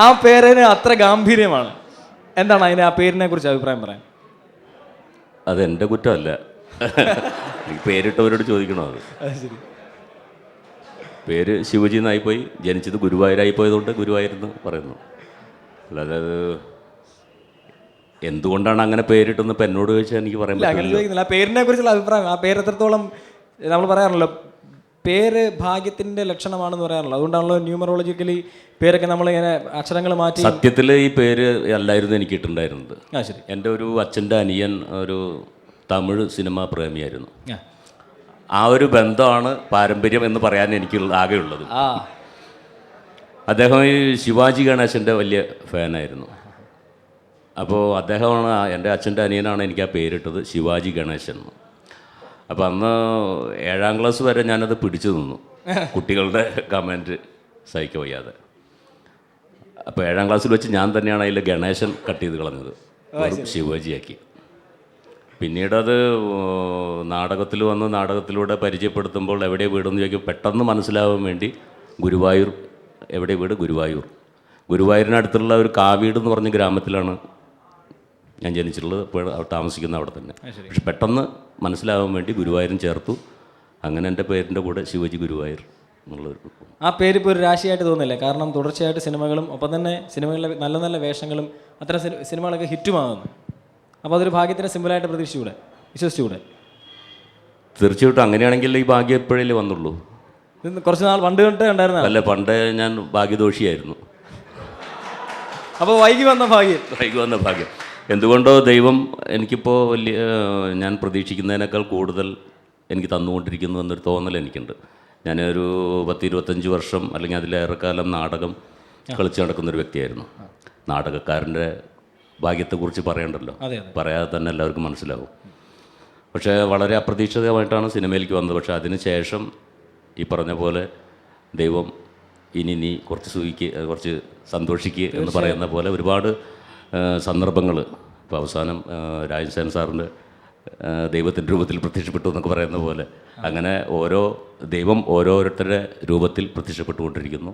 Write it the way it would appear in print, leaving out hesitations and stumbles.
ആ പേരിന് അത്ര ഗാംഭീര്യമാണ്. എന്താണ് അതിന് ആ പേരിനെ കുറിച്ച് അഭിപ്രായം പറയാൻ? അതെൻ്റെ കുറ്റമല്ല, പേരിട്ടവരോട് ചോദിക്കണോ അത്. ശരി. പേര് ശിവജി എന്നായിപ്പോയി, ജനിച്ചത് ഗുരുവായൂരായിപ്പോയതുകൊണ്ട് ഗുരുവായൂരെന്ന് പറയുന്നു. അല്ലാതെ അത് എന്തുകൊണ്ടാണ് അങ്ങനെ പേരിട്ടെന്ന് ഇപ്പം എന്നോട് ചോദിച്ചാൽ എനിക്ക് പറയാൻ അങ്ങനെ പറ്റില്ല. ചോദിക്കുന്നില്ല, ആ പേരിനെ കുറിച്ചുള്ള അഭിപ്രായം. ആ പേര് എത്രത്തോളം നമ്മൾ പറയാറുള്ളൂ, പേര് ഭാഗ്യത്തിൻ്റെ ലക്ഷണമാണെന്ന് പറയാറുള്ളൂ. അതുകൊണ്ടാണല്ലോ ന്യൂമറോളജിക്കലി പേരൊക്കെ നമ്മളിങ്ങനെ അക്ഷരങ്ങൾ മാറ്റി. സത്യത്തിൽ ഈ പേര് അല്ലായിരുന്നു എനിക്ക് ഇട്ടുണ്ടായിരുന്നത്. ശരി. എൻ്റെ ഒരു അച്ഛൻ്റെ അനിയൻ ഒരു തമിഴ് സിനിമാ പ്രേമിയായിരുന്നു. ആ ഒരു ബന്ധമാണ് പാരമ്പര്യം എന്ന് പറയാൻ എനിക്ക് ആകെയുള്ളത്. അദ്ദേഹം ഈ ശിവാജി ഗണേശൻ്റെ വലിയ ഫാനായിരുന്നു. അപ്പോൾ അദ്ദേഹമാണ്, എൻ്റെ അച്ഛൻ്റെ അനിയനാണ് എനിക്ക് ആ പേരിട്ടത്, ശിവാജി ഗണേശൻ. അപ്പോൾ അന്ന് 7ാം ക്ലാസ് വരെ ഞാനത് പിടിച്ചു നിന്നു, കുട്ടികളുടെ കമൻറ്റ് സഹിക്കാൻ വയ്യാതെ. അപ്പോൾ 7ാം ക്ലാസ്സിൽ വെച്ച് ഞാൻ തന്നെയാണ് അതിൽ ഗണേശൻ കട്ട് ചെയ്ത് കളഞ്ഞത്, ശിവാജിയാക്കി. പിന്നീടത് നാടകത്തിൽ വന്ന് നാടകത്തിലൂടെ പരിചയപ്പെടുത്തുമ്പോൾ എവിടെ വീടെന്ന് ചോദിക്കും, പെട്ടെന്ന് മനസ്സിലാവാൻ വേണ്ടി ഗുരുവായൂർ, എവിടെ വീട്, ഗുരുവായൂർ. ഗുരുവായൂരിനടുത്തുള്ള ഒരു കാവീട് എന്ന് പറഞ്ഞ ഗ്രാമത്തിലാണ് ഞാൻ ജനിച്ചിട്ടുള്ളത്. ഇപ്പോൾ താമസിക്കുന്ന അവിടെ തന്നെ. പക്ഷെ പെട്ടെന്ന് മനസ്സിലാവാൻ വേണ്ടി ഗുരുവായൂരും ചേർത്തു. അങ്ങനെ എൻ്റെ പേരിൻ്റെ കൂടെ ശിവജി ഗുരുവായൂർ എന്നുള്ളൊരു. ആ പേര് ഇപ്പോൾ ഒരു രാശിയായിട്ട് തോന്നുന്നില്ലേ? കാരണം തുടർച്ചയായിട്ട് സിനിമകളും ഒപ്പം തന്നെ സിനിമകളിലെ നല്ല നല്ല വേഷങ്ങളും അത്തരം സിനിമകളൊക്കെ ഹിറ്റുമാകുന്നു. അപ്പോൾ അതൊരു ഭാഗ്യത്തിൻ്റെ സിമ്പിളായിട്ട് പ്രതീക്ഷിച്ചുകൂടെ, വിശ്വസിച്ചുകൂടെ? തീർച്ചയായിട്ടും അങ്ങനെയാണെങ്കിൽ ഈ ഭാഗ്യം എപ്പോഴേ വന്നുള്ളൂ. ഇത് കുറച്ച് നാൾ പണ്ട് തൊട്ടേ ഉണ്ടായിരുന്ന അല്ല, പണ്ട് ഞാൻ ഭാഗ്യദോഷിയായിരുന്നു. അപ്പോൾ വൈകി വന്ന ഭാഗ്യം. എന്തുകൊണ്ടോ ദൈവം എനിക്കിപ്പോൾ വലിയ, ഞാൻ പ്രതീക്ഷിക്കുന്നതിനേക്കാൾ കൂടുതൽ എനിക്ക് തന്നുകൊണ്ടിരിക്കുന്നു എന്നൊരു തോന്നൽ എനിക്കുണ്ട്. ഞാനൊരു 10-25 വർഷം അല്ലെങ്കിൽ അതിലേറെക്കാലം നാടകം കളിച്ച് നടക്കുന്നൊരു വ്യക്തിയായിരുന്നു. നാടകക്കാരൻ്റെ ഭാഗ്യത്തെക്കുറിച്ച് പറയണ്ടല്ലോ, പറയാതെ തന്നെ എല്ലാവർക്കും മനസ്സിലാവും. പക്ഷേ വളരെ അപ്രതീക്ഷിതമായിട്ടാണ് സിനിമയിലേക്ക് വന്നത്. പക്ഷേ അതിന് ശേഷം ഈ പറഞ്ഞ പോലെ ദൈവം ഇനി നീ കുറച്ച് സൂഹിക്കുക, കുറച്ച് സന്തോഷിക്കുക എന്ന് പറയുന്ന പോലെ ഒരുപാട് സന്ദർഭങ്ങൾ. ഇപ്പോൾ അവസാനം രാജൻ സാറിൻ്റെ ദൈവത്തിൻ്റെ രൂപത്തിൽ പ്രത്യക്ഷപ്പെട്ടു എന്നൊക്കെ പറയുന്ന പോലെ അങ്ങനെ ദൈവം ഓരോരുത്തരുടെ രൂപത്തിൽ പ്രത്യക്ഷപ്പെട്ടുകൊണ്ടിരിക്കുന്നു.